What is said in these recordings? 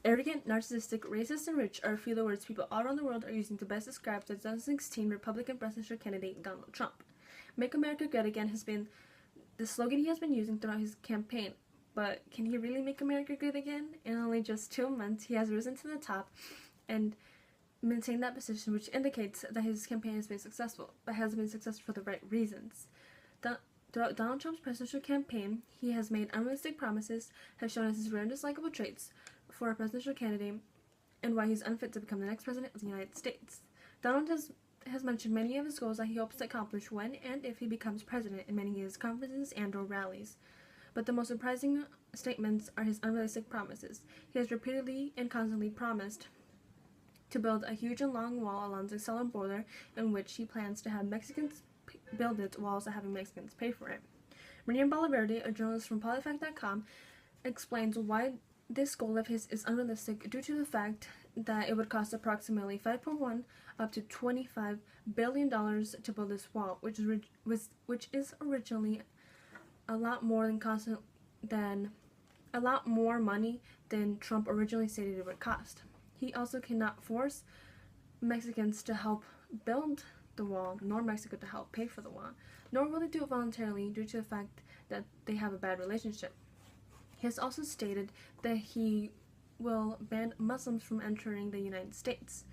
Arrogant, narcissistic, racist, and rich are a few of the words people all around the world are using to best describe the 2016 Republican presidential candidate Donald Trump. Make America Great Again has been the slogan he has been using throughout his campaign, but can he really make America great again? In only just 2 months, he has risen to the top and maintained that position, which indicates that his campaign has been successful, but has been successful for the right reasons. Throughout Donald Trump's presidential campaign, he has made unrealistic promises, has shown us his rare and dislikable traits for a presidential candidate, and why he's unfit to become the next president of the United States. Donald has mentioned many of his goals that he hopes to accomplish when and if he becomes president in many of his conferences and or rallies. But the most surprising statements are his unrealistic promises. He has repeatedly and constantly promised to build a huge and long wall along the southern border, in which he plans to have Mexicans build it while having Mexicans pay for it. Miriam Valverde, a journalist from PolitiFact.com, explains why this goal of his is unrealistic due to the fact that it would cost approximately $5.1 up to $25 billion to build this wall, which is originally a lot more money than Trump originally stated it would cost. He also cannot force Mexicans to help build the wall, nor Mexico to help pay for the wall, nor will they do it voluntarily due to the fact that they have a bad relationship. He has also stated that he will ban Muslims from entering the United States.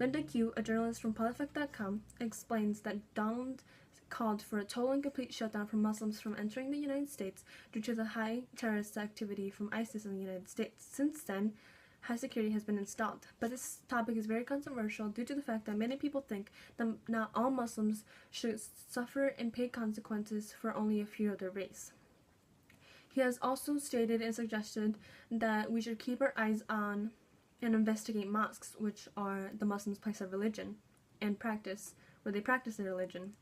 Linda Q, a journalist from PolitiFact.com, explains that Donald called for a total and complete shutdown for Muslims from entering the United States due to the high terrorist activity from ISIS in the United States. Since then, high security has been installed, but this topic is very controversial due to the fact that many people think that not all Muslims should suffer and pay consequences for only a few of their race. He has also stated and suggested that we should keep our eyes on and investigate mosques, which are the Muslims' place of religion and practice, where they practice their religion.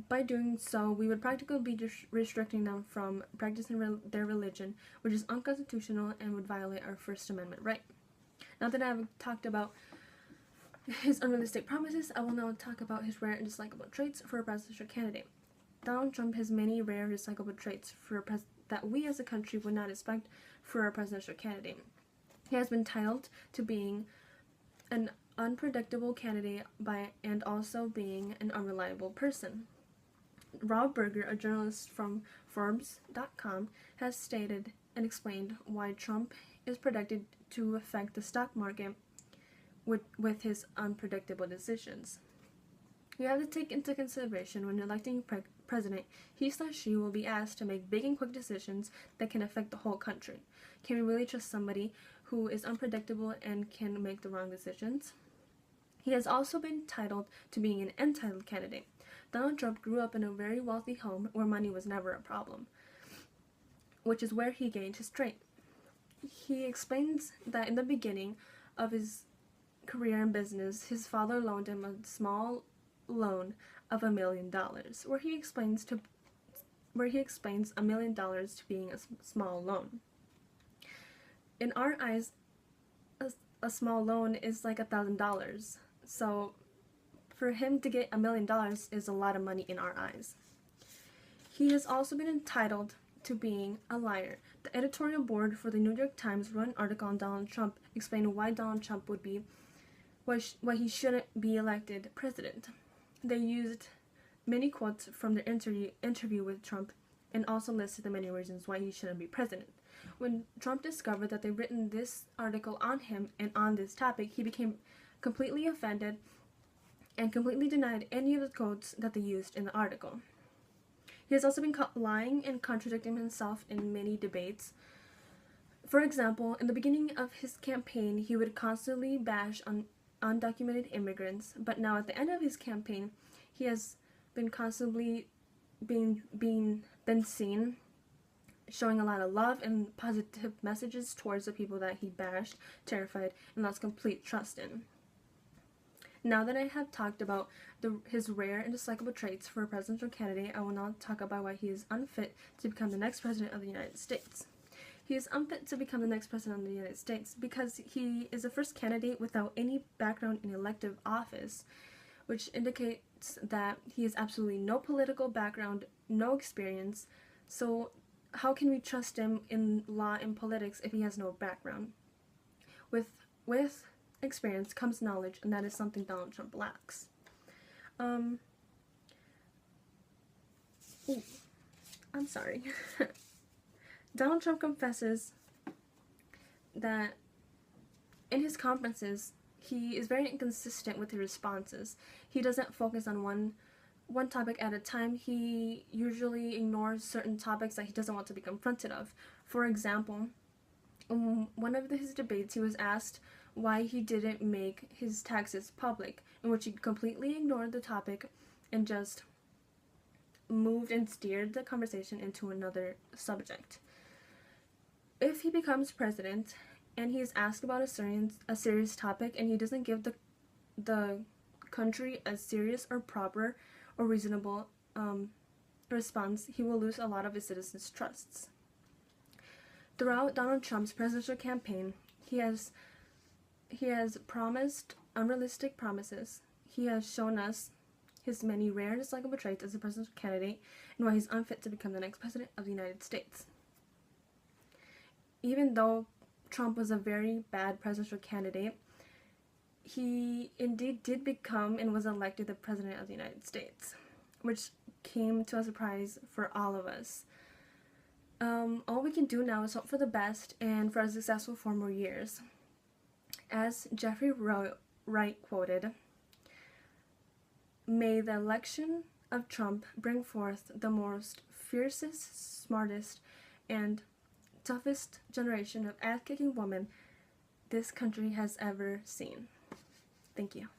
By doing so, we would practically be restricting them from practicing their religion, which is unconstitutional and would violate our First Amendment right. Now that I've talked about his unrealistic promises, I will now talk about his rare and dislikable traits for a presidential candidate. Donald Trump has many rare and dislikable traits that we as a country would not expect for a presidential candidate. He has been titled to being an unpredictable candidate and also being an unreliable person. Rob Berger, a journalist from Forbes.com, has stated and explained why Trump is predicted to affect the stock market with his unpredictable decisions. You have to take into consideration when electing president, he/she will be asked to make big and quick decisions that can affect the whole country. Can we really trust somebody who is unpredictable and can make the wrong decisions? He has also been titled to being an entitled candidate. Donald Trump grew up in a very wealthy home where money was never a problem, which is where he gained his strength. He explains that in the beginning of his career in business, his father loaned him a small loan of $1 million, where he explains $1 million to being a small loan. In our eyes, a small loan is like $1,000. So for him to get $1 million is a lot of money in our eyes. He has also been entitled to being a liar. The editorial board for the New York Times wrote an article on Donald Trump explaining why Donald Trump would be why he shouldn't be elected president. They used many quotes from their interview with Trump and also listed the many reasons why he shouldn't be president. When Trump discovered that they'd written this article on him and on this topic, he became completely offended and completely denied any of the quotes that they used in the article. He has also been caught lying and contradicting himself in many debates. For example, in the beginning of his campaign, he would constantly bash on undocumented immigrants, but now at the end of his campaign, he has been constantly been seen showing a lot of love and positive messages towards the people that he bashed, terrified, and lost complete trust in. Now that I have talked about his rare and dislikable traits for a presidential candidate, I will now talk about why he is unfit to become the next president of the United States. He is unfit to become the next president of the United States because he is the first candidate without any background in elective office, which indicates that he has absolutely no political background, no experience. So how can we trust him in law and politics if he has no background? With experience comes knowledge, and that is something Donald Trump lacks. Ooh, I'm sorry. Donald Trump confesses that in his conferences, he is very inconsistent with his responses. He doesn't focus on one topic at a time. He usually ignores certain topics that he doesn't want to be confronted of. For example, in one of his debates, he was asked why he didn't make his taxes public, in which he completely ignored the topic and just moved and steered the conversation into another subject. If he becomes president and he is asked about a serious topic and he doesn't give the country a serious or proper or reasonable response, he will lose a lot of his citizens' trusts. Throughout Donald Trump's presidential campaign, he has promised unrealistic promises. He has shown us his many rare and dislikable traits as a presidential candidate and why he's unfit to become the next president of the United States. Even though Trump was a very bad presidential candidate, he indeed did become and was elected the president of the United States, which came to a surprise for all of us. All we can do now is hope for the best and for a successful 4 more years. As Jeffrey Wright quoted, "May the election of Trump bring forth the most fiercest, smartest, and toughest generation of ass-kicking women this country has ever seen." Thank you.